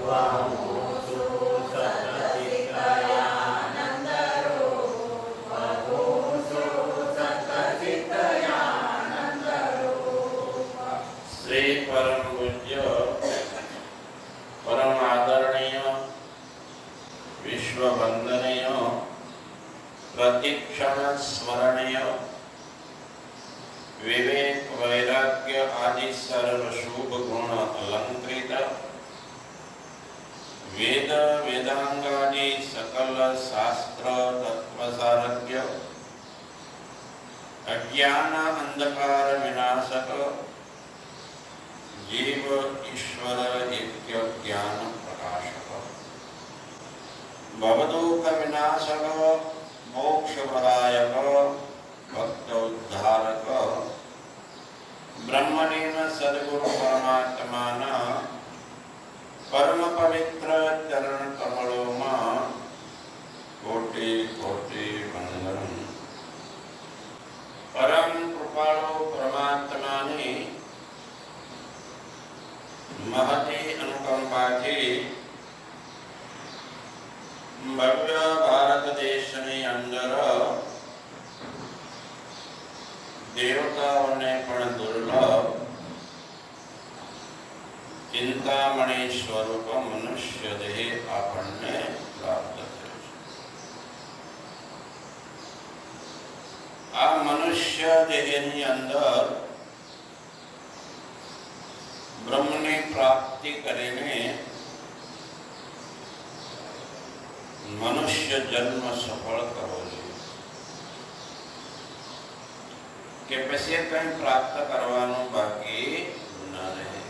श्री परम पूज्य परम आदरणीय विश्व वंदनीय प्रतिक्षण स्मरणीय विवेक वैराग्य आदि सर्व शुभ गुण अलंकृत वेद वेदांगादि सकल शास्त्र तत्वसारज्ञ अज्ञान अंधकार विनाशक जीव ईश्वर ऐक्य ज्ञान प्रकाशक भवदुख विनाशक मोक्ष प्रदायक भक्त उद्धारक ब्रह्मलीन सद्गुरु परमात्मान परम पवित्र चरण कमलों में कोटि कोटि वंदन। परम कृपाळु परमात्मा ने महती अनुकंपा थी भव्य भारत देश ने अंदर देवताओं ने पण दुर्लभ चिंतामणि स्वरूप मनुष्य देह आपने प्राप्त थयो। आ मनुष्य देहनी अंदर ब्रह्मने प्राप्ति करीने मनुष्य जन्म सफल करो के पछी कहीं प्राप्त करवानो बाकी न रहे।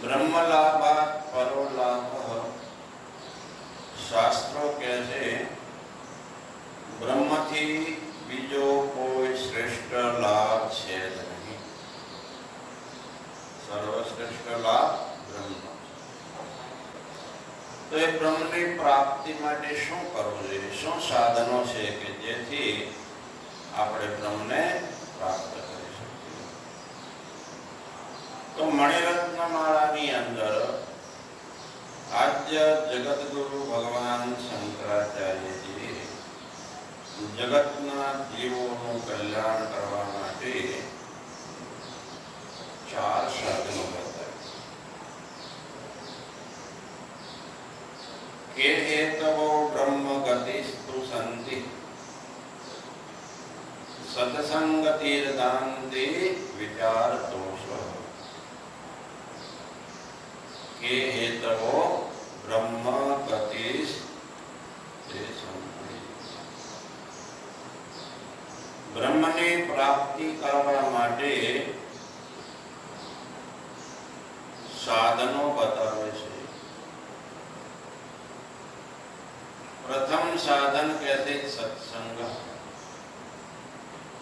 ब्रह्म लाभात् परो लाभः शास्त्रों कहते ब्रह्म थी बीजो कोई श्रेष्ठ लाभ छे नहीं। सर्वश्रेष्ठ लाभ ब्रह्म। तो ये ब्रह्म की प्राप्ति माटे शू करवू जोईए, शू साधनों छे के जेथी आपणे ब्रह्म ने प्राप्त करी सकीए। तो मणिरत्न माळानी अंदर आद्य जगतगुरु भगवान शंकराचार्य जी जगतना जीवोનું કલ્યાણ કરવા માટે चार साधनों बताए के हेतवो ब्रह्म गतिस्तु संति सत्संगतिर्दान्ते विचार दोष के हेतवो ब्रह्म गतिस्तु संति ब्रह्म ने प्राप्ति करवा माटे साधनों बतावे छे। प्रथम साधन कहते सत्संग,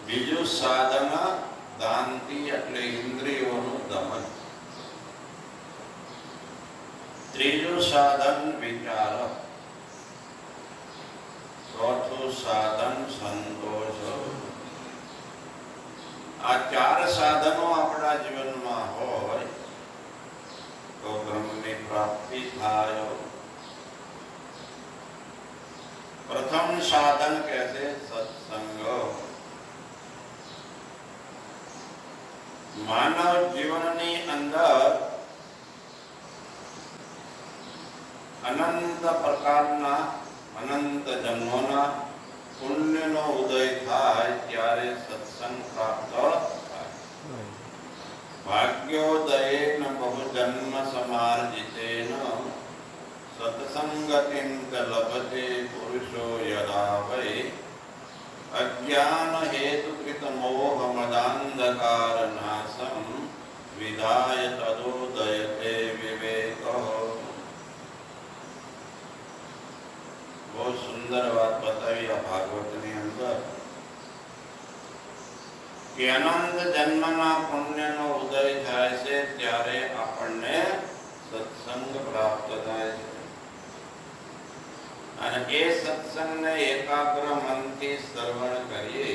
बीजू साधन दांति एटले इंद्रियोनु दमन, त्रीजू साधन विचार, चौथु साधन संतोष। आ चार साधनों अपना जीवन में होय तो ब्रह्म की प्राप्ति थाय। प्रथम साधन कहते सत्संग। मानव जीवननी अंदर अनंत प्रकारना अनंत जन्मोना पुण्यनो उदय थाय त्यारे सत्संग प्राप्त थाय। भाग्योदयेन बहुजन्म समार्जितेन सत्संगतिं च लभते पुरुषो यदा वै अज्ञान हेतुकृत मोह मदान्धकार नाशं विधाय तदोदयते विवेकः। बहुत सुंदर बात बताई भागवत ने अंदर कि अनंत जन्मना पुण्यनो उदय थाय छे त्यारे आपणे सत्संग प्राप्त थाय छे। અને એ સત્સંગને એકાગ્ર મનથી શ્રવણ કરીએ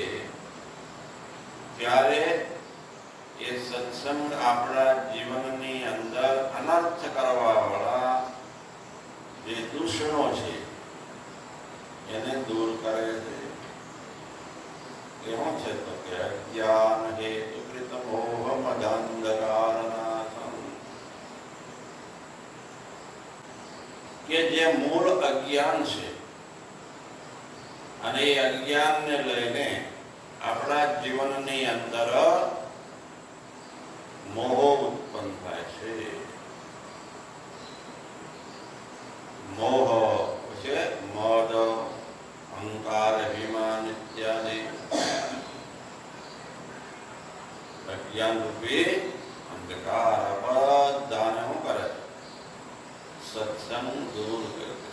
ત્યારે એ સત્સંગ આપણા જીવનની અંદર અનર્થ કરવા કે જે મૂળ અજ્ઞાન છે અને એ અજ્ઞાનને લઈને આપણા જીવનની અંદર મોહ ઉત્પન્ન થાય છે. મોહ છે મદ, અહંકાર, અભિમાન ઇત્યાદિ અજ્ઞાન રૂપી અંધકાર બધાને શું કરે? સત્સંગ દૂર કરે છે.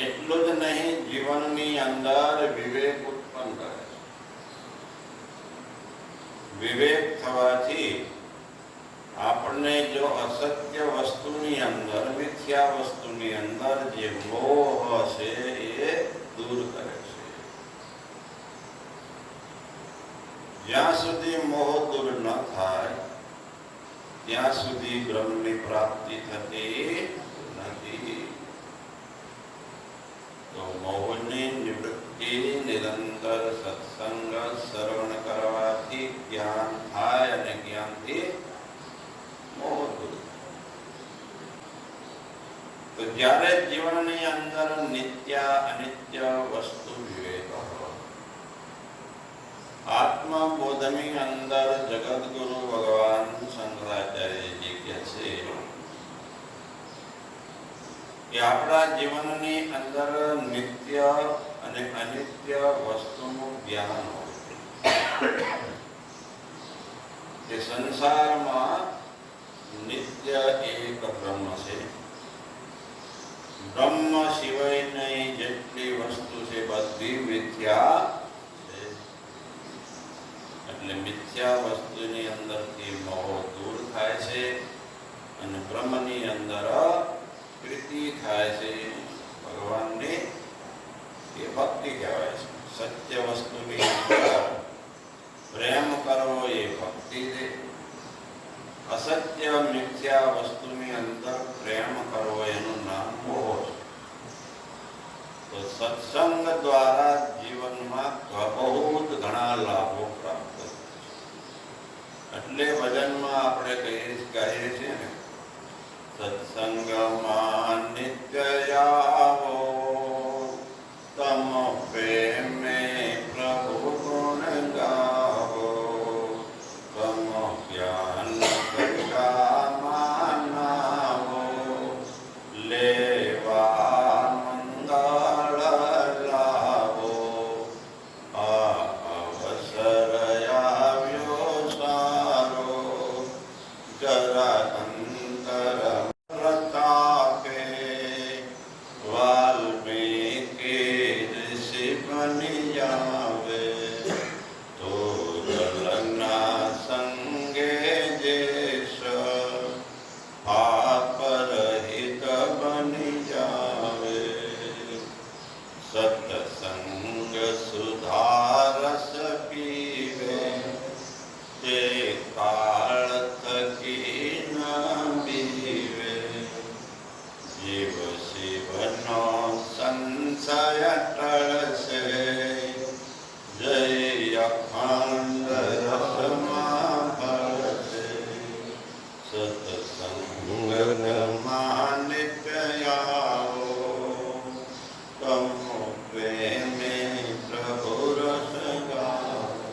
એટલું જ નહીં, જીવનની અંદર વિવેક ઉત્પન્ન કરે છે. વિવેક થવાથી આપણને જો અસત્ય વસ્તુની અંદર, મિથ્યા વસ્તુની અંદર જે મોહ છે એ દૂર કરે છે. જ્યાં સુધી મોહ દૂર ન થાય ત્યાં સુધી બ્રહ્મની પ્રાપ્તિ થતી નથી. તો મોહની નિવૃત્તિ નિરંતર સત્સંગ શ્રવણ કરવાથી જ્ઞાન થાય અને જ્ઞાનથી મોહ દૂર થાય. તો જ્યારે જીવનની અંદર નિત્ય અનિત્ય વસ્તુ વિવેક હોય, આત્મબોધની અંદર જગતગુરુ ભગવાન શંકરાચાર્યજી કહે છે કે આપણા જીવનની અંદર નિત્ય અને અનિત્ય વસ્તુનું જ્ઞાન હોય. કે સંસારમાં નિત્ય એક બ્રહ્મ છે. બ્રહ્મ સિવાયની જેટલી વસ્તુ છે બધી મિથ્યા છે. એટલે મિથ્યા વસ્તુની અંદરથી મોહ દૂર થાય છે અને બ્રહ્મની અંદર પ્રીતિ થાય છે. ભગવાનની એ ભક્તિ કહેવાય છે. સત્ય વસ્તુની અંદર પ્રેમ કરવો એ ભક્તિ છે. અસત્ય મિથ્યા વસ્તુની અંદર પ્રેમ કરવો એનું નામ મોહ છે. તો સત્સંગ દ્વારા જીવનમાં બહુ ઘણા લાભો પ્રાપ્ત થાય છે. એટલે વચનમાં આપણે કહીએ છીએ ને, સત્સંગમાં નિત્ય આવો, તમ પ્રેમે પ્રભુ ગુણ ગાવો, તમ જ્ઞાન પ્રગટા માનાવો, લેવા મંગળ લાવો, આ અવસર આવ્યો સારો, જરા અંતર પ્રતાપે, વાલ્મીકી ઋષિ બની આવે, તો જલના સંગે જેશ પાપ રહિત બની જાવે, સત્સંગ સુધારસ પીવે, તે કાળ થકી ન બીવે, જીવ શિવનો સંશય ટળશે, જય અખંડ રસમાં ભળશે, સત્સંગમાં નિત્ય આવો, તમો પ્રેમે પ્રભુ રસ ગાવો.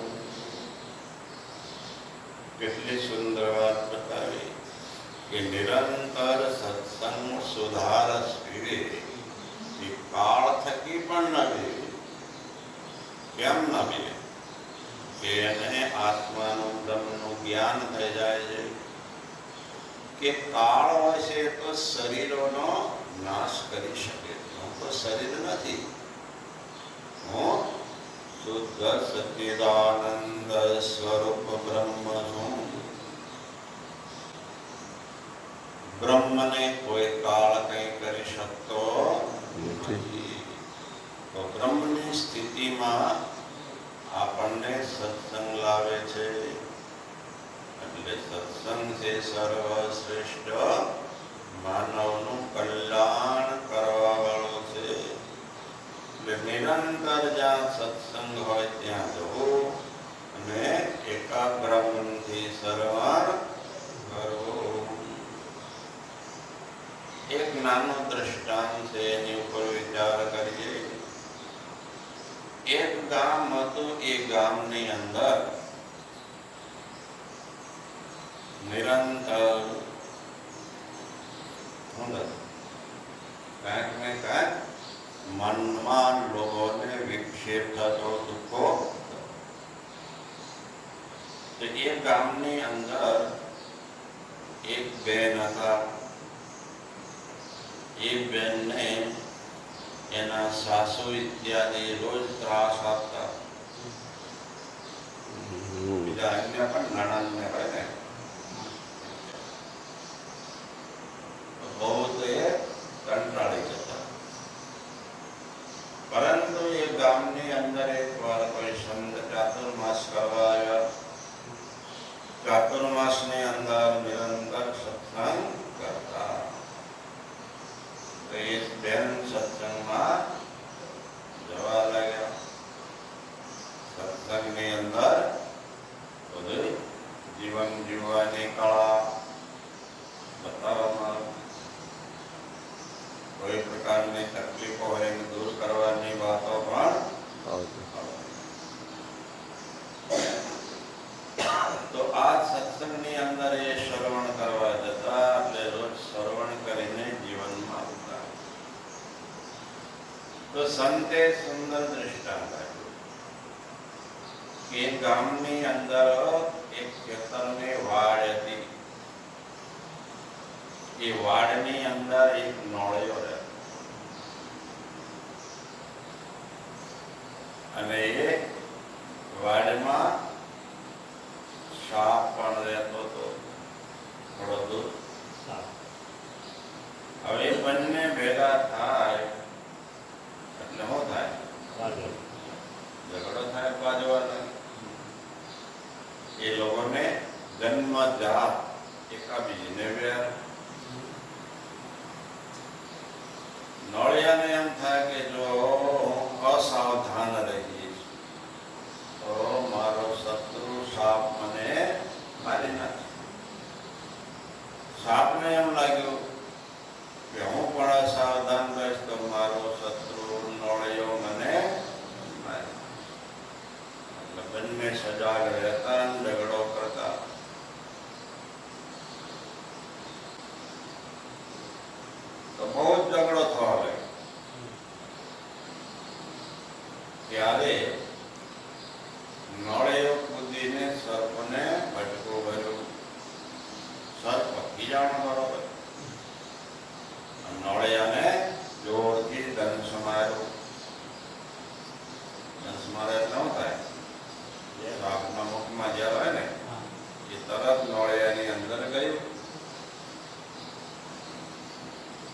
કેટલી સુંદર વાત બતાવી કે નિરંતર સત્સંગ સુધારસ પીવે, એ કાળ થકી પણ ન પીવે. કેમ ન પીવે? કે એને આત્માનું બ્રહ્મનું જ્ઞાન થઈ જાય છે કે કાળ હોય છે તો શરીરોનો નાશ કરી શકે. હું તો શરીર નથી, હું શુદ્ધ સચ્ચિદાનંદ સ્વરૂપ બ્રહ્મ છું. બ્રહ્મને કોઈ કાળ કંઈ કરી શકતો નથી. તો બ્રહ્મની સ્થિતિમાં આપણને સત્સંગ લાવે છે. એટલે સત્સંગ છે સર્વશ્રેષ્ઠ માનવનું કલ્યાણ કરવા વાળો છે. એટલે નિરંતર જ્યાં સત્સંગ હોય ત્યાં જવું અને એકાગ્ર મનથી શ્રવણ કરવું. નાનો દ્રષ્ટાંત છે, એની ઉપર વિચાર કરીએ. એક ગામ હતું. એ ગામની અંદર નિરંતર કાંઈક ને કાંઈક મનમાં લોકોને વિક્ષેપ થતો દુઃખો. તો એ ગામની અંદર એક બેન હતા. એ બેનને એના સાસુ ઇત્યાદિ રોજ ત્રાસ આપતા. બીજા અન્ય પણ નણંદને હોય ને, બહુ તો એ કંટાળી જતા. પરંતુ એ ગામની અંદર એક વાર કોઈ સંત ચાતુર્માસ કરવા આવ્યા. ચાતુર્માસની અંદર નિરંતર સત્સંગ કરતા. તો એ બેન સત્સંગમાં જવા લાગ્યા. સત્સંગની અંદર બધું જીવન જીવવાની કળા બતાવવામાં, કોઈ પ્રકારની તકલીફો હોય એને દૂર કરવાની વાતો પણ. તો આ સત્સંગની અંદર એ શ્રવણ કરવા જતા. એટલે રોજ શ્રવણ કરીને જીવનમાં ઉતાર. તો સંતે સુંદર દ્રષ્ટાંત આપ્યું કે ગામની અંદર એક ખેતરની વાડ હતી. એ વાડની અંદર એક નોળિયો રહેતો અને એ વાડમાં સાપ પણ રહેતો હતો, થોડો દૂર. હવે બંને ભેગા થાય એટલે શું થાય? ઝઘડો થાય બાજવાને. એ લોકોને જન્મજાત એકાબીજીને વેર. નોળિયાને એમ થાય કે જો અસાવધાન રહીશ તો મારો શત્રુ સાપ મને મારી નાખે. સાપને એમ લાગ્યું કે હું પણ અસાવધાન રહીશ તો મારો શત્રુ નોળિયો મને મારી. એટલે બંને સજાગ રહેતા ઝઘડો કરતા. તો બહુ જ ઝઘડો થવા લાગ્યો. ત્યારે નોળિયો કૂદીને સર્પને ભટકો ભર્યો. સર્પ ખીજાણો બરોબર. નોળિયાને જોરથી દંશ માર્યો. દંશ મારે એટલે શું થાય? સાપના મુખમાં જ્યાં હોય ને એ તરત નોળિયાની અંદર ગયું.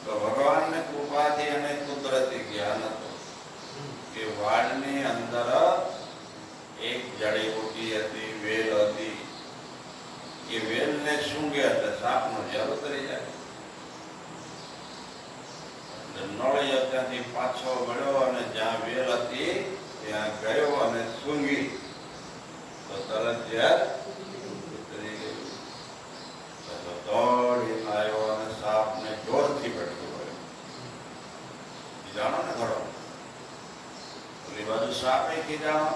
તો ભગવાનને કૃપાથી અને કુદરતી જ્ઞાન હતું કે વાડની અંદર એક જડીબુટી હતી, વેલ હતી. એ વેલને સૂંઘે એટલે સાપનો ઝેર ઉતરી જાય. એટલે નોળિયો ત્યાંથી પાછો વળ્યો અને જ્યાં વેલ હતી ત્યાં ગયો અને સૂંઘી તો તરત ઝેર ઉતરી ગયું. તો દોડીને આવ્યો અને સાપને જોરથી ભટકો ભર્યો. જાણો ને ઘડો ઓલી બાજુ સાપે ખીજાણો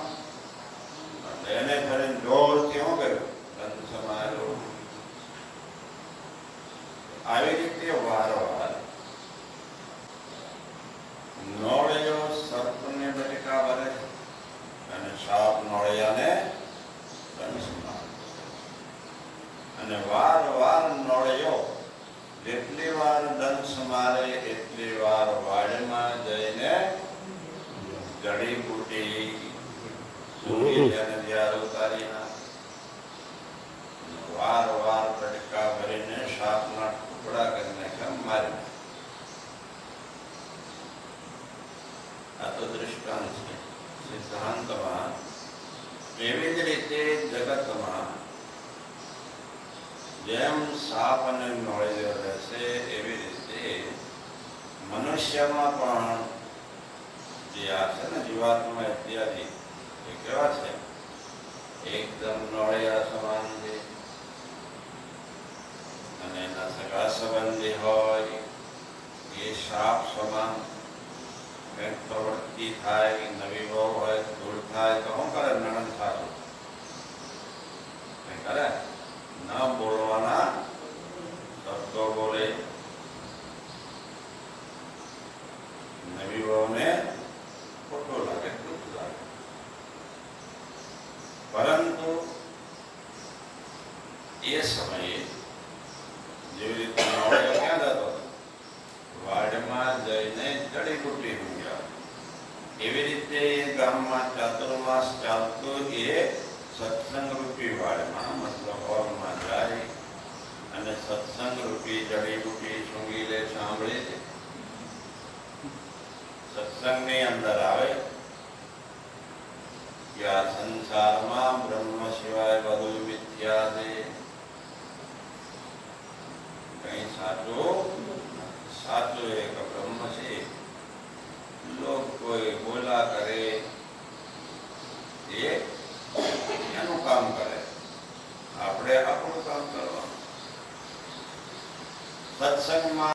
એટલે એને ફરીને જોરથી શું કર્યું? દંશ માર્યો. આવી રીતે વારંવાર નોળિયો સર્પને બટકા ભરે અને સાપ નોળિયાને દંશ મારે. અને વારંવાર નોળિયો જેટલી વાર દંશ મારે એટલી વાર વાડમાં જઈને જડીબુટી સૂંઘી તેને ઝેર ઉતારી નાખે. વારંવાર બટકા ભરીને સાપના ટુકડા કરી નાખ્યા, મારી નાખ્યા. આ તો દૃષ્ટાંત છે. સિદ્ધાંતમાં એવી જ રીતે જગતમાં જેમ સાપ અને નોળિયો રહેશે એવી રીતે મનુષ્યમાં પણ જે આ છે ને જીવાત્મા ઇત્યાદિ એ કેવા છે? એકદમ નોળિયા સમાન છે. અને એના સગા સંબંધી હોય, એ શ્રાપ સમાન કંઈક પ્રવૃત્તિ થાય, નવી વહુ હોય, દૂર થાય તો શું કરે નણંદ સાસુ? કંઈ કરે? ન બોલવાના શબ્દો બોલે. નવી વહુને ખોટું લાગે, દુઃખ લાગે. પરંતુ એ સમયે જેવી રીતે નવડિયો ક્યાં જતો? વાડમાં જઈને જડીબુટ્ટી ઊંઘ્યા. એવી રીતે એ ગામમાં ચાતુર્માસ ચાલતું એ સત્સંગ રૂપી વાડમાં મતલબ હોલમાં જાય અને સત્સંગ રૂપી જડીબુટ્ટી સૂંઘી લે, સાંભળે છે. સત્સંગની અંદર આવે કે આ સંસારમાં બ્રહ્મ સિવાય બધું મિથ્યા છે, કઈ સાચું એક બ્રહ્મ છે. લોક કોઈ બોલા કરે એ એનું કામ કરે, આપણે આપણું કામ કરવાનું. સત્સંગમાં